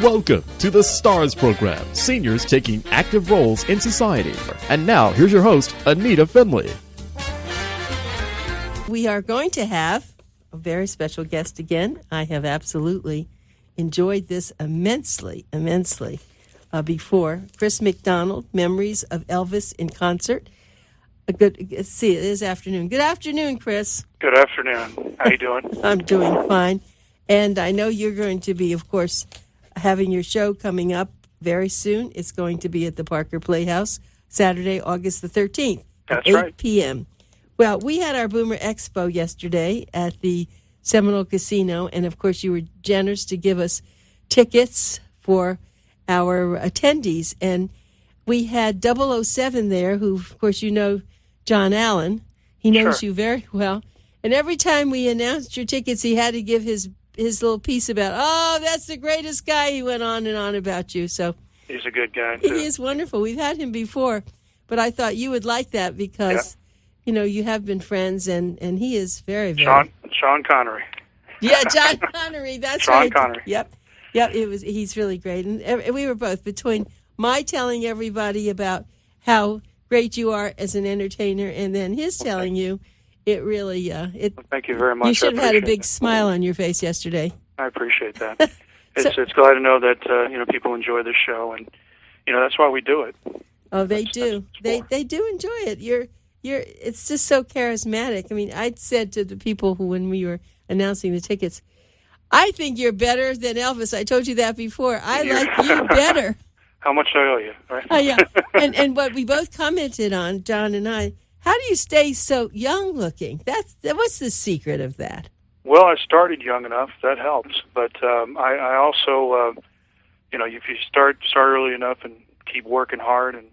Welcome to the STARS program, seniors taking active roles in society. And now, here's your host, ANITA FINLEY. We are going to have a very special guest again. I have absolutely enjoyed this immensely before. Chris McDonald, Memories of Elvis in Concert. See, it is afternoon. Good afternoon, Chris. Good afternoon. How you doing? I'm doing fine. And I know you're going to be, of course, having your show coming up very soon. It's going to be at the Parker Playhouse, Saturday, August the 13th. That's at 8 right. p.m. Well, we had our Boomer Expo yesterday at the Seminole Casino, and of course you were generous to give us tickets for our attendees. And we had 007 there, who, of course, you know John Allen. He knows you very well. And every time we announced your tickets, he had to give his little piece about, that's the greatest guy. He went on and on about you. So he's a good guy, too. He is wonderful. We've had him before, but I thought you would like that because, you know, you have been friends, and he is very, very... Sean Connery. Yeah, John Connery. That's Sean right. Connery. Yep. He's really great. And we were both, between my telling everybody about how great you are as an entertainer and then his telling you, it really... Thank you very much. You should have had a big smile on your face yesterday. I appreciate that. It's glad to know that people enjoy this show, and that's why we do it. Oh, they do. They do enjoy it. It's just so charismatic. I mean, I said to the people when we were announcing the tickets, I think you're better than Elvis. I told you that before. I like you better. How much I owe you, right? Yeah. And what we both commented on, John and I, how do you stay so young looking? What's the secret of that? Well, I started young enough. That helps. But I also, if you start early enough and keep working hard and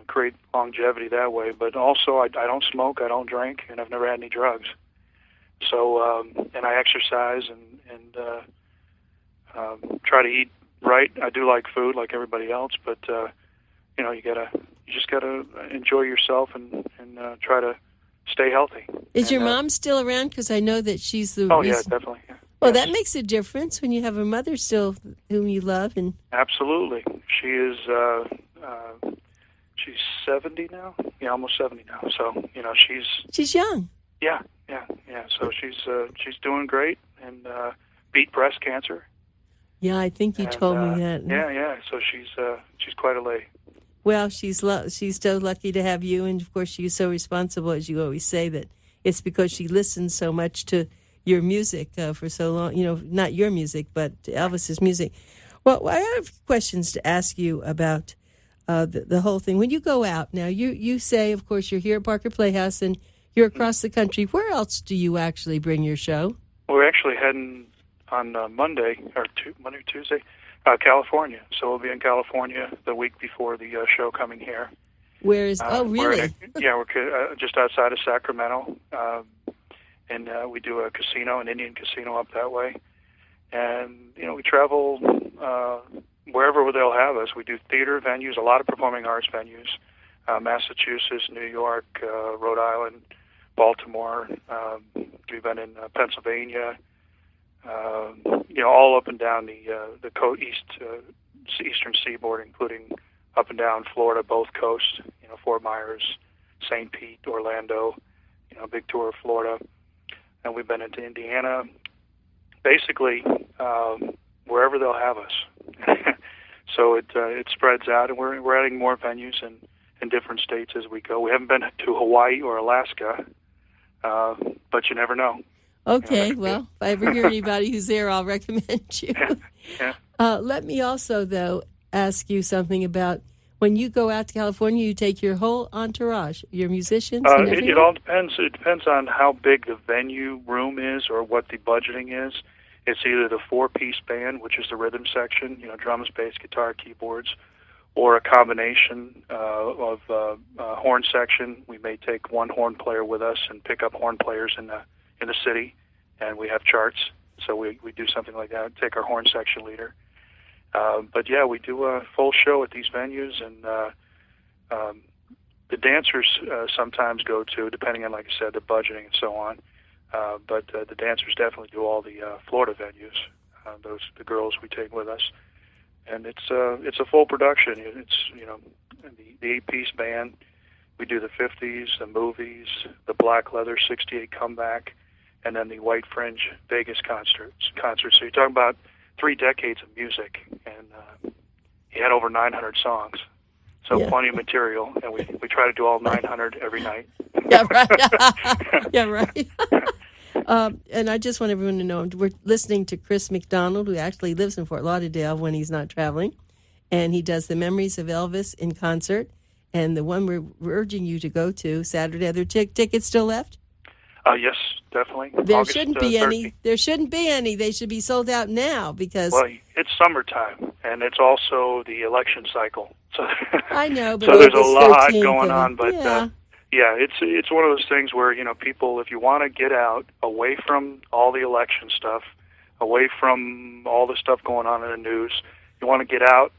create longevity that way. But also, I don't smoke, I don't drink, and I've never had any drugs. So, and I exercise and try to eat right. I do like food like everybody else, but you just gotta enjoy yourself and try to stay healthy. Is your mom still around? Because I know that she's the reason. Yeah, definitely. Yeah. Well, that makes a difference when you have a mother still whom you love. And absolutely. She is, she's 70 now. Yeah, almost 70 now. So, she's young. Yeah. So she's doing great and beat breast cancer. Yeah, I think you told me that. Yeah. So she's quite a lady. Well, she's so lucky to have you, and of course she's so responsible, as you always say, that it's because she listens so much to your music for so long. Not your music, but Elvis's music. Well, I have questions to ask you about the whole thing. When you go out now, you say, of course, you're here at Parker Playhouse, and you're across the country. Where else do you actually bring your show? We're actually heading on Monday or Tuesday. California. So we'll be in California the week before the show coming here. Where is? Oh, really? We're just outside of Sacramento, and we do a casino, an Indian casino up that way. And we travel wherever they'll have us. We do theater venues, a lot of performing arts venues, Massachusetts, New York, Rhode Island, Baltimore. We've been in Pennsylvania. All up and down the eastern seaboard, including up and down Florida, both coasts. Fort Myers, St. Pete, Orlando. Big tour of Florida, and we've been into Indiana. Basically, wherever they'll have us. So it spreads out, and we're adding more venues in different states as we go. We haven't been to Hawaii or Alaska, but you never know. Okay, well, if I ever hear anybody who's there, I'll recommend you. Yeah. Let me also, though, ask you something about when you go out to California, you take your whole entourage, your musicians and everything? It all depends. It depends on how big the venue room is or what the budgeting is. It's either the four-piece band, which is the rhythm section, drums, bass, guitar, keyboards, or a combination of horn section. We may take one horn player with us and pick up horn players in the city, and we have charts, so we do something like that, take our horn section leader. But yeah, we do a full show at these venues, and the dancers sometimes go to, depending on, like I said, the budgeting and so on. But the dancers definitely do all the Florida venues. the girls we take with us, and it's a full production. It's the 8-piece band. We do the 50s, the movies, the Black Leather '68 comeback, and then the White Fringe Vegas concerts. So you're talking about 3 decades of music, and he had over 900 songs. So plenty of material, and we try to do all 900 every night. Yeah, right. Yeah, right. And I just want everyone to know, we're listening to Chris McDonald, who actually lives in Fort Lauderdale when he's not traveling, and he does the Memories of Elvis in concert, and the one we're urging you to go to Saturday. Are there tickets still left? Yes, definitely. There August, shouldn't be 13th. any. There shouldn't be any. They should be sold out now because. Well, it's summertime, and it's also the election cycle. So I know, but so there's a lot 13th going on. But yeah. It's one of those things where people, if you want to get out away from all the election stuff, away from all the stuff going on in the news, you want to get out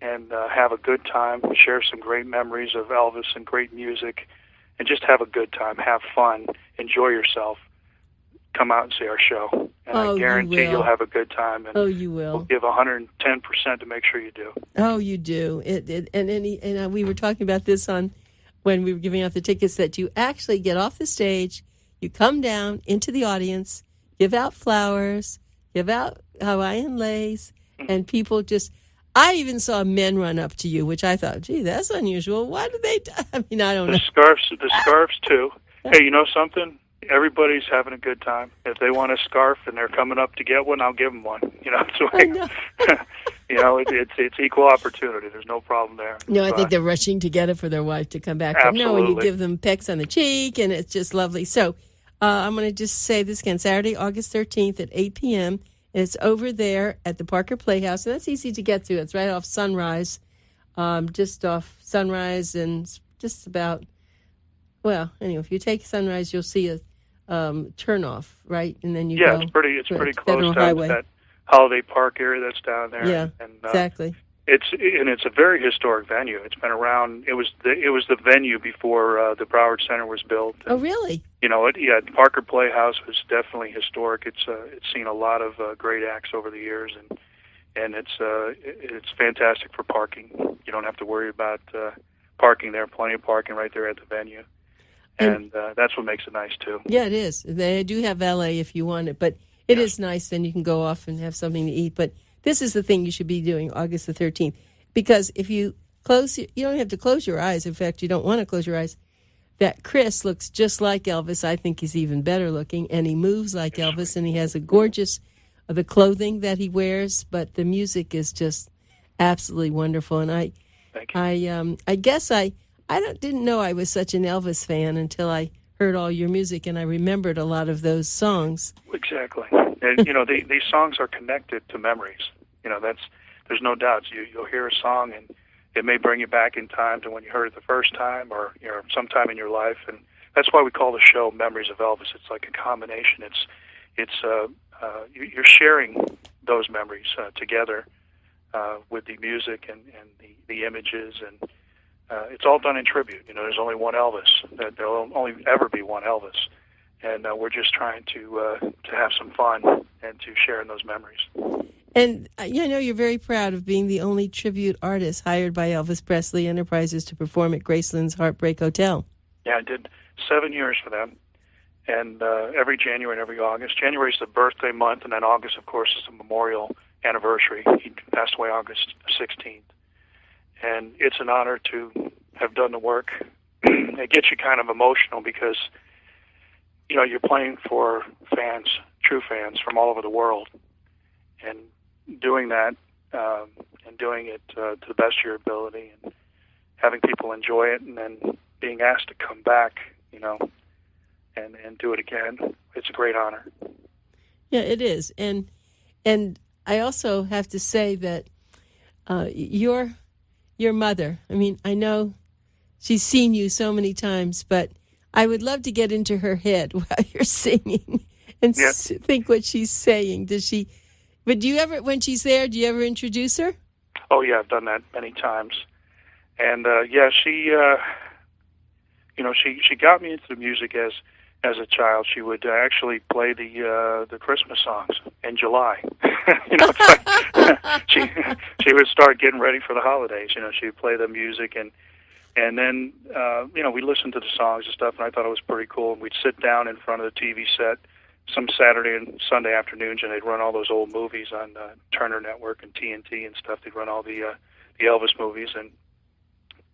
and have a good time, share some great memories of Elvis and great music, and just have a good time, have fun, enjoy yourself. Come out and see our show, and I guarantee you'll have a good time. And you will. We'll give 110% to make sure you do. Oh, you do. And we were talking about this when we were giving out the tickets, that you actually get off the stage, you come down into the audience, give out flowers, give out Hawaiian lace, and people just. I even saw men run up to you, which I thought, gee, that's unusual. Why do they? I mean, I don't know. The scarves too. Hey, you know something? Everybody's having a good time. If they want a scarf and they're coming up to get one, I'll give them one. So it's equal opportunity. There's no problem there. No, I think they're rushing to get it for their wife to come back. Absolutely. No, and you give them pecks on the cheek, and it's just lovely. So I'm going to just say this again: Saturday, August 13th at 8 p.m. And it's over there at the Parker Playhouse, and that's easy to get to. It's right off Sunrise, just off Sunrise, and just about. Well, anyway, if you take Sunrise, you'll see a turnoff, right? And then you go. It's pretty close down to that Holiday Park area that's down there. Yeah, and, exactly. It's a very historic venue. It's been around. It was the venue before the Broward Center was built. Oh, really? Parker Playhouse was definitely historic. It's seen a lot of great acts over the years, and it's fantastic for parking. You don't have to worry about parking there. Plenty of parking right there at the venue. And that's what makes it nice, too. Yeah, it is. They do have valet if you want it, but it is nice. Then you can go off and have something to eat. But this is the thing you should be doing August the 13th, because if you close, you don't have to close your eyes. In fact, you don't want to close your eyes. That Chris looks just like Elvis. I think he's even better looking, and he moves like Elvis, and he has a gorgeous, the clothing that he wears, but the music is just absolutely wonderful. And I guess I didn't know I was such an Elvis fan until I heard all your music, and I remembered a lot of those songs. Exactly. And, these songs are connected to memories. There's no doubt. You'll hear a song, and it may bring you back in time to when you heard it the first time, or sometime in your life. And that's why we call the show Memories of Elvis. It's like a combination. You're sharing those memories together with the music and the images, and it's all done in tribute. There's only one Elvis. There'll only ever be one Elvis, and we're just trying to have some fun and to share in those memories. And I know you're very proud of being the only tribute artist hired by Elvis Presley Enterprises to perform at Graceland's Heartbreak Hotel. Yeah, I did 7 years for them, and every January and every August. January is the birthday month, and then August, of course, is the memorial anniversary. He passed away August 16th. And it's an honor to have done the work. It gets you kind of emotional because, you're playing for fans, true fans from all over the world. And doing that, and doing it to the best of your ability, and having people enjoy it, and then being asked to come back, and do it again, it's a great honor. Yeah, it is. And I also have to say that your mother, I mean, I know she's seen you so many times, but I would love to get into her head while you're singing and think what she's saying. But do you ever, when she's there, do you ever introduce her? Oh, yeah, I've done that many times. And, she got me into the music as a child. She would actually play the Christmas songs in July. It's like she would start getting ready for the holidays. She'd play the music, and then we listened to the songs and stuff, and I thought it was pretty cool. And we'd sit down in front of the TV set some Saturday and Sunday afternoons, and they'd run all those old movies on Turner Network and TNT and stuff. They'd run all the Elvis movies, and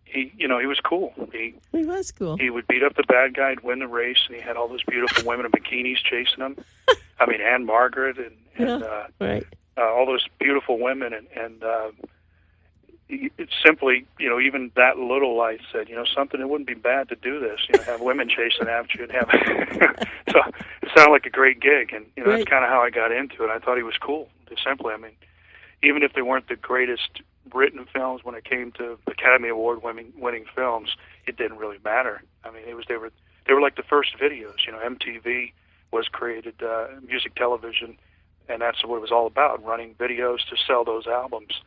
he was cool. He was cool. He would beat up the bad guy, win the race, and he had all those beautiful women in bikinis chasing him. I mean, Anne Margaret and right. All those beautiful women, and it's simply, even that little, I said, something, it wouldn't be bad to do this, have women chasing after you and have, so it sounded like a great gig, and, right. That's kind of how I got into it. I thought he was cool, simply. I mean, even if they weren't the greatest written films when it came to Academy Award winning films, it didn't really matter. I mean, they were like the first videos, MTV was created, music television, and that's what it was all about, running videos to sell those albums.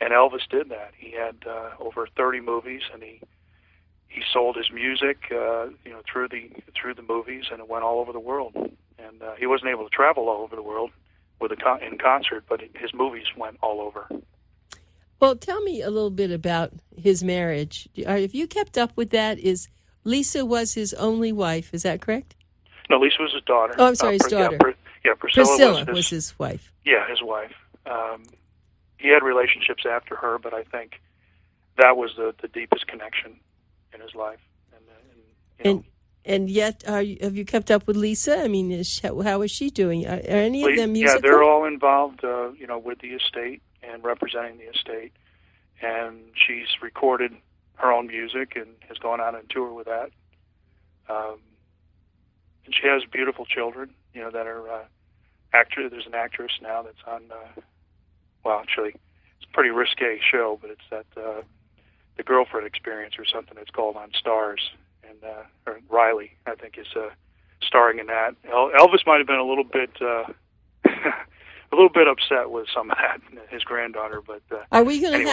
And Elvis did that. He had over 30 movies, and he sold his music, through the movies, and it went all over the world. And he wasn't able to travel all over the world in concert, but his movies went all over. Well, tell me a little bit about his marriage. Have you kept up with that? Lisa was his only wife? Is that correct? No, Lisa was his daughter. Oh, I'm sorry, his daughter. Priscilla was his wife. Yeah, his wife. He had relationships after her, but I think that was the deepest connection in his life. And yet, have you kept up with Lisa? I mean, how is she doing? Are any of them musical? Yeah, they're all involved, with the estate and representing the estate. And she's recorded her own music and has gone out on tour with that. And she has beautiful children, that are there's an actress now that's on. Actually, it's a pretty risque show, but it's that the Girlfriend Experience or something it's called on Stars, and Riley, I think, is starring in that. Elvis might have been a little bit upset with some of that, his granddaughter. But are we going to anyway.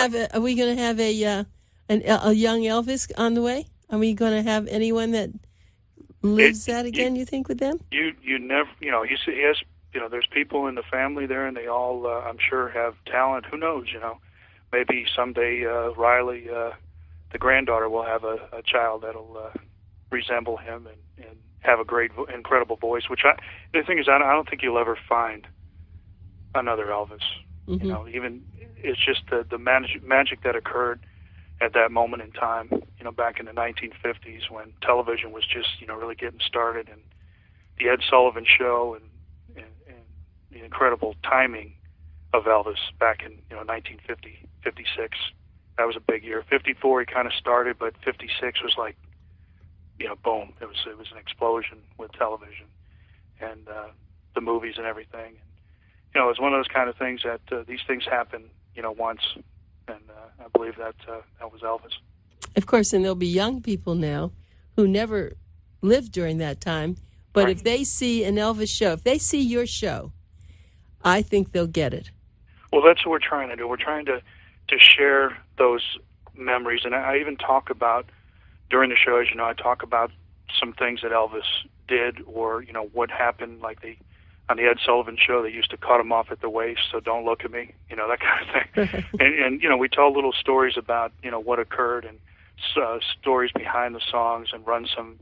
have a young Elvis on the way? Are we going to have anyone that lives that again? You think with them? You never, he has. There's people in the family there, and they all, I'm sure, have talent. Who knows, Maybe someday Riley, the granddaughter, will have a child that'll resemble him and have a great, incredible voice, the thing is, I don't think you'll ever find another Elvis. Mm-hmm. Even, it's just the magic that occurred at that moment in time, back in the 1950s when television was just, really getting started, and the Ed Sullivan Show and the incredible timing of Elvis back in 1950, 56. That was a big year. 54 he kind of started, but 56 was like, boom. It was an explosion with television and the movies and everything. It was one of those kind of things that these things happen, once, and I believe that was Elvis. Of course, and there'll be young people now who never lived during that time, but right. If they see an Elvis show, if they see your show, I think they'll get it. Well, that's what we're trying to do. We're trying to share those memories, and I even talk about, during the show, as you know, I talk about some things that Elvis did, or, what happened, like on the Ed Sullivan Show, they used to cut him off at the waist, so don't look at me, that kind of thing. and we tell little stories about, what occurred, and stories behind the songs, and run some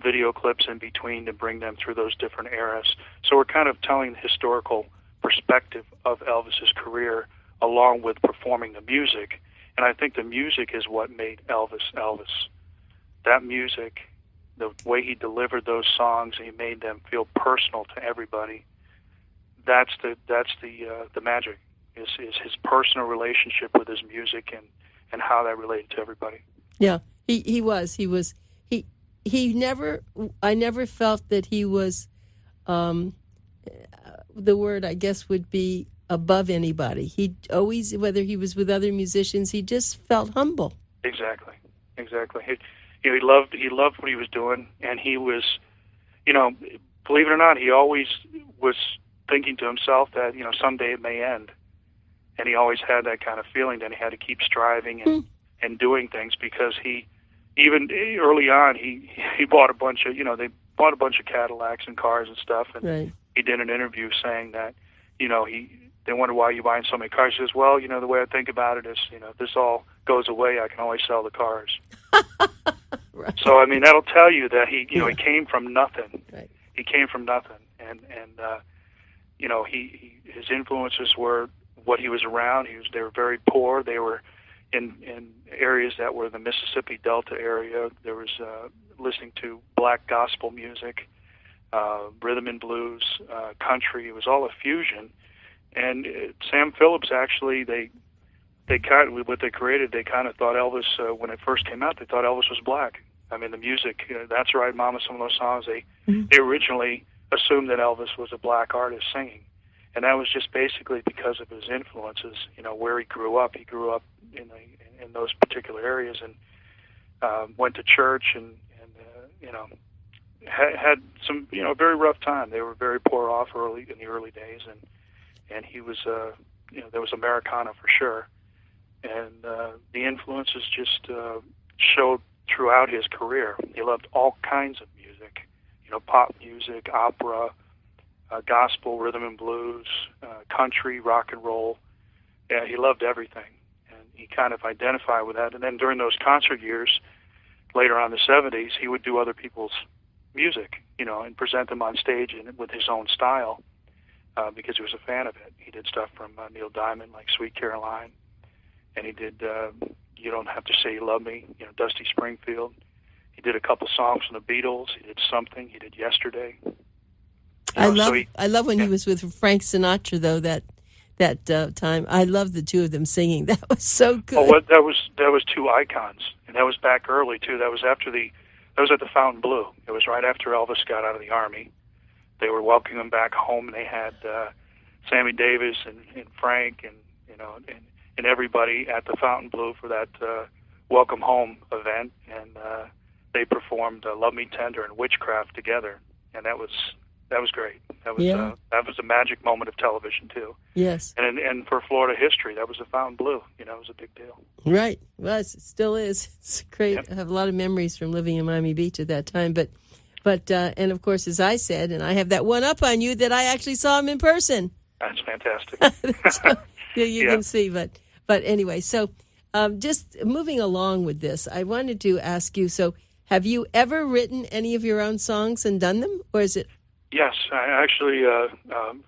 video clips in between to bring them through those different eras. So we're kind of telling the historical perspective of Elvis's career along with performing the music. And I think the music is what made Elvis Elvis. That music, the way he delivered those songs, and he made them feel personal to everybody. That's the magic, is his personal relationship with his music and how that related to everybody. Yeah, he never, I never felt that he was, the word I guess would be above anybody. He always, whether he was with other musicians, he just felt humble. Exactly. He loved what he was doing, and he was, believe it or not, he always was thinking to himself that, someday it may end. And he always had that kind of feeling that he had to keep striving and doing things, because even early on, he bought a bunch of, they bought a bunch of Cadillacs and cars and stuff, and right. He did an interview saying that, they wonder why you're buying so many cars. He says, well, the way I think about it is, if this all goes away, I can always sell the cars. Right. So, that'll tell you that he came from nothing. Right. He came from nothing. And his influences were what he was around. They were very poor. They were in areas that were the Mississippi Delta area. There was listening to black gospel music, rhythm and blues, country. It was all a fusion. And Sam Phillips, actually, what they created, they kind of thought Elvis, when it first came out, they thought Elvis was black. The music, That's Right, Mama, some of those songs, they originally assumed that Elvis was a black artist singing. And that was just basically because of his influences, where he grew up. He grew up in those particular areas and went to church and had some, very rough time. They were very poor off in the early days, and he was, there was Americana for sure. And the influences just showed throughout his career. He loved all kinds of music, pop music, opera, gospel, rhythm and blues, country, rock and roll. Yeah, he loved everything, and he kind of identified with that. And then during those concert years, later on in the 70s, he would do other people's music, and present them on stage with his own style, because he was a fan of it. He did stuff from Neil Diamond, like Sweet Caroline, and he did You Don't Have to Say You Love Me, Dusty Springfield. He did a couple songs from the Beatles. He did Something. He did Yesterday. I love when he was with Frank Sinatra, though, that time. I love the two of them singing. That was so good. Oh, that was two icons, and that was back early too. That was at the Fontainebleau. It was right after Elvis got out of the Army. They were welcoming him back home, and they had Sammy Davis and Frank and everybody at the Fontainebleau for that welcome home event, and they performed "Love Me Tender" and "Witchcraft" together, and that was great. That was a magic moment of television too. Yes. And for Florida history, that was the Fontainebleau. It was a big deal. Right. Well, it still is. It's great. Yep. I have a lot of memories from living in Miami Beach at that time. But and of course, as I said, and I have that one up on you that I actually saw him in person. That's fantastic. So, you can see. But anyway, so just moving along with this, I wanted to ask you. So, have you ever written any of your own songs and done them, or is it? Yes, I actually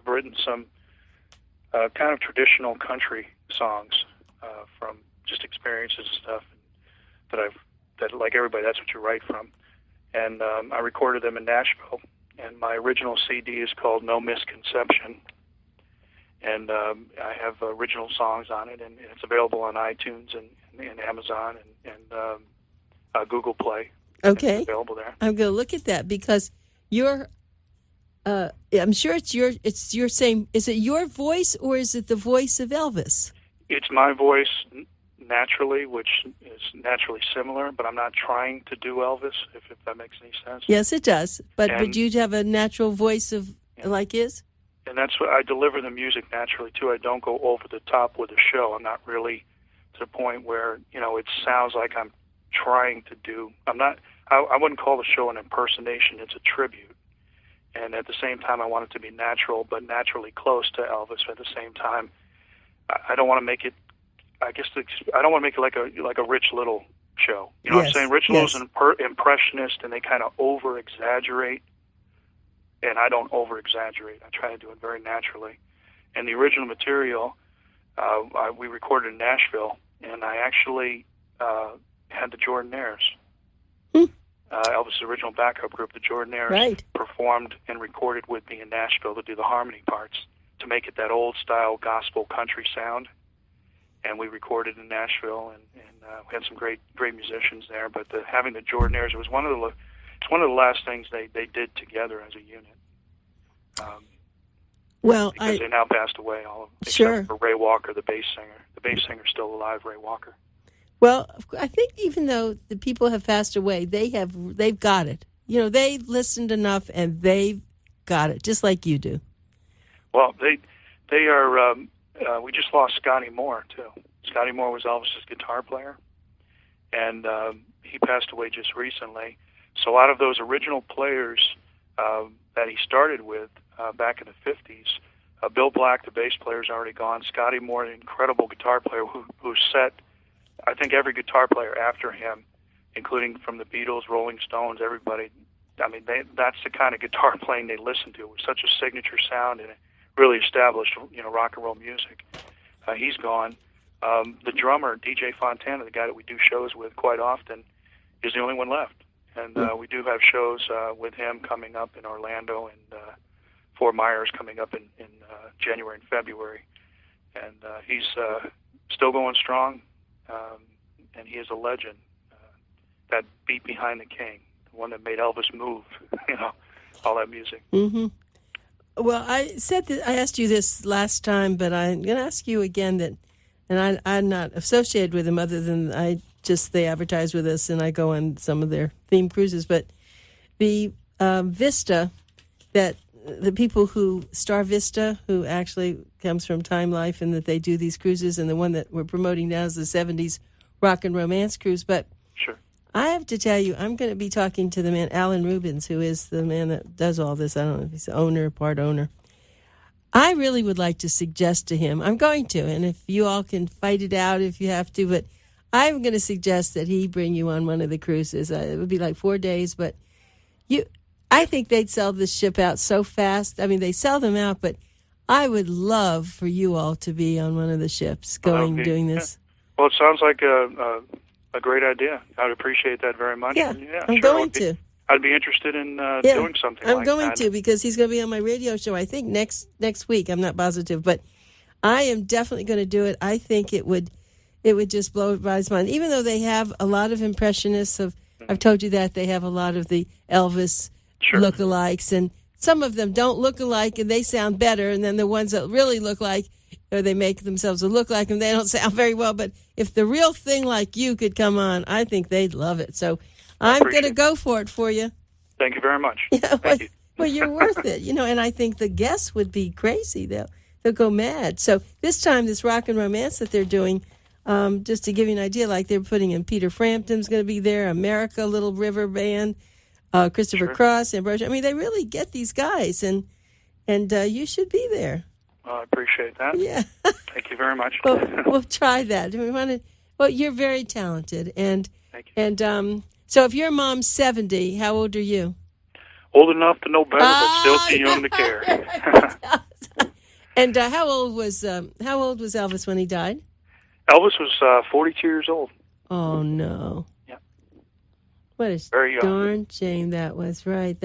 written some kind of traditional country songs from just experiences and stuff that like everybody, that's what you write from. And I recorded them in Nashville. And my original CD is called No Misconception. And I have original songs on it, and it's available on iTunes and Amazon and Google Play. Okay, it's available there. I'm going to look at that because you're. I'm sure it's your same. Is it your voice or is it the voice of Elvis? It's my voice naturally, which is naturally similar, but I'm not trying to do Elvis, if that makes any sense. Yes, it does. But you have a natural voice of like his? And that's what I deliver the music naturally, too. I don't go over the top with the show. I'm not really to the point where, it sounds like I'm trying to do. I wouldn't call the show an impersonation. It's a tribute. And at the same time, I want it to be natural, but naturally close to Elvis. At the same time, I don't want to make it. I don't want to make it like a Rich Little show. You know what I'm saying? Rich Little's an impressionist, and they kind of over exaggerate, and I don't over exaggerate. I try to do it very naturally. And the original material, we recorded in Nashville, and I actually had the Jordanaires. Elvis' original backup group, the Jordanaires, performed and recorded with me in Nashville to do the harmony parts, to make it that old-style gospel country sound. And we recorded in Nashville, and we had some great musicians there. But having the Jordanaires, it's one of the last things they did together as a unit. Because they now passed away, all of them, except for Ray Walker, the bass singer. The bass singer's still alive, Ray Walker. Well, I think even though the people have passed away, they've got it. They've listened enough and they've got it, just like you do. Well, they are. We just lost Scotty Moore too. Scotty Moore was Elvis's guitar player, and he passed away just recently. So out of those original players that he started with back in the 50s, Bill Black, the bass player, is already gone. Scotty Moore, an incredible guitar player who set, I think, every guitar player after him, including from the Beatles, Rolling Stones, everybody. I mean, that's the kind of guitar playing they listened to. It was such a signature sound, and it really established, rock and roll music. He's gone. The drummer, DJ Fontana, the guy that we do shows with quite often, is the only one left. And we do have shows with him coming up in Orlando, and Fort Myers coming up in January and February. And he's still going strong, and he is a legend. That beat behind the king, the one that made Elvis move, all that music. Mm-hmm. Well, I asked you this last time, but I'm going to ask you again and I'm not associated with them other than they advertise with us and I go on some of their theme cruises. But the Vista, that the people who Star Vista, who actually comes from Time Life, and that they do these cruises, and the one that we're promoting now is the 70s Rock and Romance Cruise. But sure. I have to tell you, I'm going to be talking to the man, Alan Rubens, who is the man that does all this. I don't know if he's the owner, part owner. I really would like to suggest to him, I'm going to, and if you all can fight it out if you have to, but I'm going to suggest that he bring you on one of the cruises. It would be like 4 days, but I think they'd sell this ship out so fast. I mean, they sell them out, but I would love for you all to be on one of the ships doing this. Well, it sounds like a great idea. I'd appreciate that very much. Yeah, I'm sure, going to. I'd be interested in doing something like that. I'm going to, because he's going to be on my radio show, I think, next week. I'm not positive, but I am definitely going to do it. I think it would just blow everybody's mind. Even though they have a lot of impressionists I've told you that, they have a lot of the Elvis lookalikes, and some of them don't look alike and they sound better, and then the ones that really look like, or they make themselves look like them, they don't sound very well. But if the real thing like you could come on, I think they'd love it. So I'm going to go for it for you. Thank you very much. Thank you. Well, you're worth it, and I think the guests would be crazy. They'll go mad. So this time, this Rock and Romance that they're doing, just to give you an idea, like they're putting in Peter Frampton's going to be there, America, Little River Band, Christopher Cross, Ambrose. I mean, they really get these guys, and you should be there. Well, I appreciate that. Yeah. Thank you very much. Well, we'll try that. Well, you're very talented, and thank you. And so if your mom's 70, how old are you? Old enough to know better, but still too young to care. And how old was Elvis when he died? Elvis was 42 years old. Oh no! Yeah. What a very young. Darn shame that was. Right.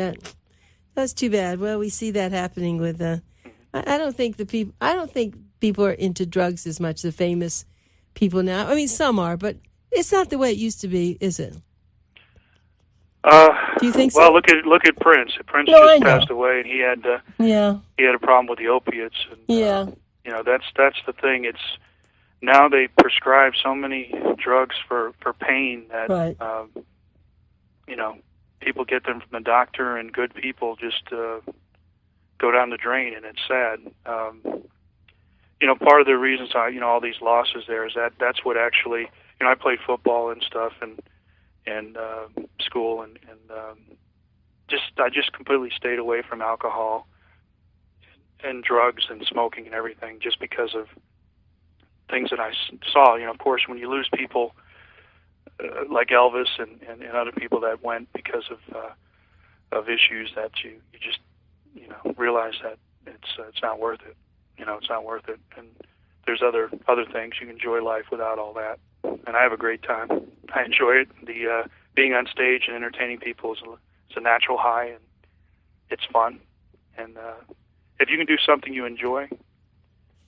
That's too bad. Well, we see that happening with. I don't think people are into drugs as much. The famous people now. I mean, some are, but it's not the way it used to be, is it? Do you think so? Well, look at Prince. Prince just passed away, and he had a problem with the opiates. And, that's the thing. It's now they prescribe so many drugs for pain that people get them from the doctor, and good people just go down the drain, and it's sad. Part of the reasons all these losses there is that's what actually I played football and stuff and school and I just completely stayed away from alcohol and drugs and smoking and everything just because of things that I saw. Of course, when you lose people like Elvis and other people that went because of issues that you just realize that it's not worth it. It's not worth it. And there's other things. You can enjoy life without all that. And I have a great time. I enjoy it. The being on stage and entertaining people is a natural high, and it's fun. And if you can do something you enjoy,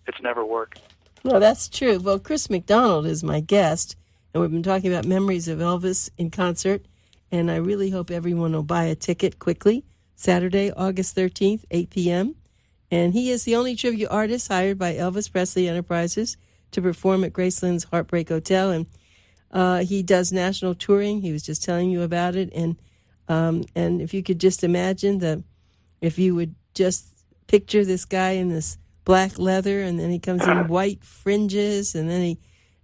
it's never work. Well, that's true. Well, Chris McDonald is my guest, and we've been talking about memories of Elvis in concert, and I really hope everyone will buy a ticket quickly. Saturday, August 13th, 8 p.m., and he is the only tribute artist hired by Elvis Presley Enterprises to perform at Graceland's Heartbreak Hotel, and he does national touring. He was just telling you about it, and if you could just imagine if you would just picture this guy in this black leather, and then he comes in white fringes, and then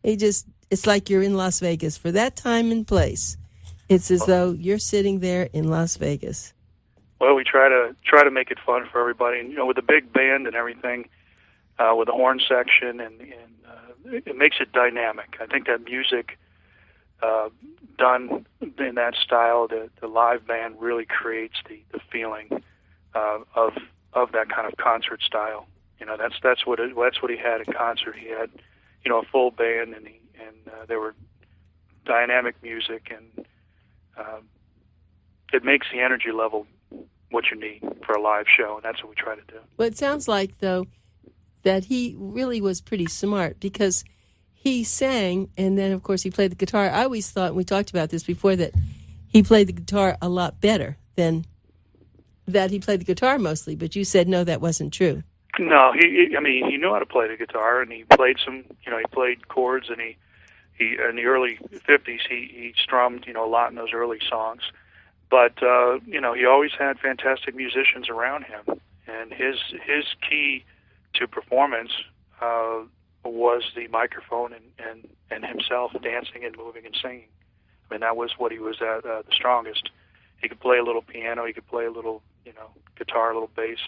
it's like you're in Las Vegas for that time and place. It's as though you're sitting there in Las Vegas. Well, we try to make it fun for everybody, and with the big band and everything, with the horn section, and it makes it dynamic. I think that music done in that style, the live band really creates the feeling of that kind of concert style. That's what he had in concert. He had a full band, and there were dynamic music, and it makes the energy level what you need for a live show, and that's what we try to do. Well, it sounds like, though, that he really was pretty smart, because he sang, and then, of course, he played the guitar. I always thought, and we talked about this before, that he played the guitar a lot better than that he played the guitar mostly, but you said, no, that wasn't true. No, he knew how to play the guitar, and he played he played chords, and he in the early 50s, he strummed, a lot in those early songs. But, he always had fantastic musicians around him, and his key to performance was the microphone and himself dancing and moving and singing. I mean, that was what he was at the strongest. He could play a little piano, he could play a little, guitar, a little bass,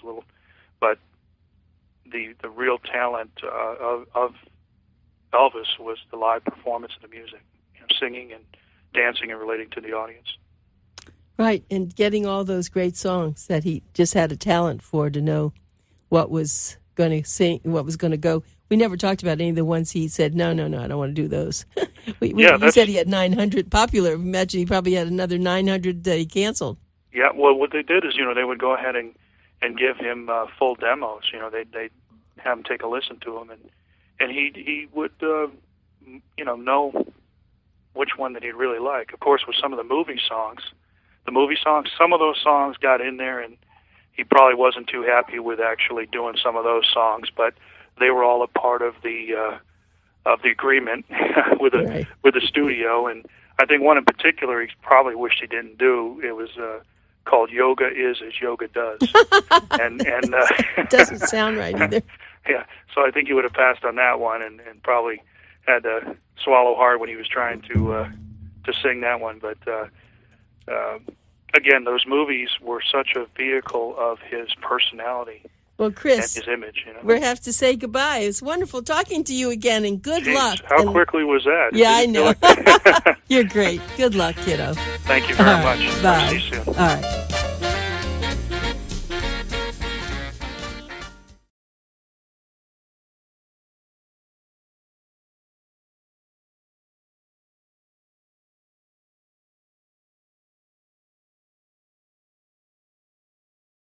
but the real talent of Elvis was the live performance of the music, singing and dancing and relating to the audience. Right, and getting all those great songs that he just had a talent for, to know what was going to sing, what was going to go. We never talked about any of the ones he said, no, I don't want to do those. You said he had 900 popular. Imagine he probably had another 900 that he canceled. Yeah, well, what they did is, they would go ahead and give him full demos. They'd have him take a listen to them, and he would, know which one that he'd really like. Of course, with some of the movie songs, some of those songs got in there, and he probably wasn't too happy with actually doing some of those songs, but they were all a part of the agreement with the studio. And I think one in particular he probably wished he didn't do. It was called "Yoga Is as Yoga Does," and doesn't sound right either. Yeah, so I think he would have passed on that one, and probably had to swallow hard when he was trying to sing that one. But again, those movies were such a vehicle of his personality. Well, Chris, and his image. We have to say goodbye. It's wonderful talking to you again, and good luck. How quickly was that? Yeah, I know. You're great. Good luck, kiddo. Thank you very much. Bye. See you soon. All right.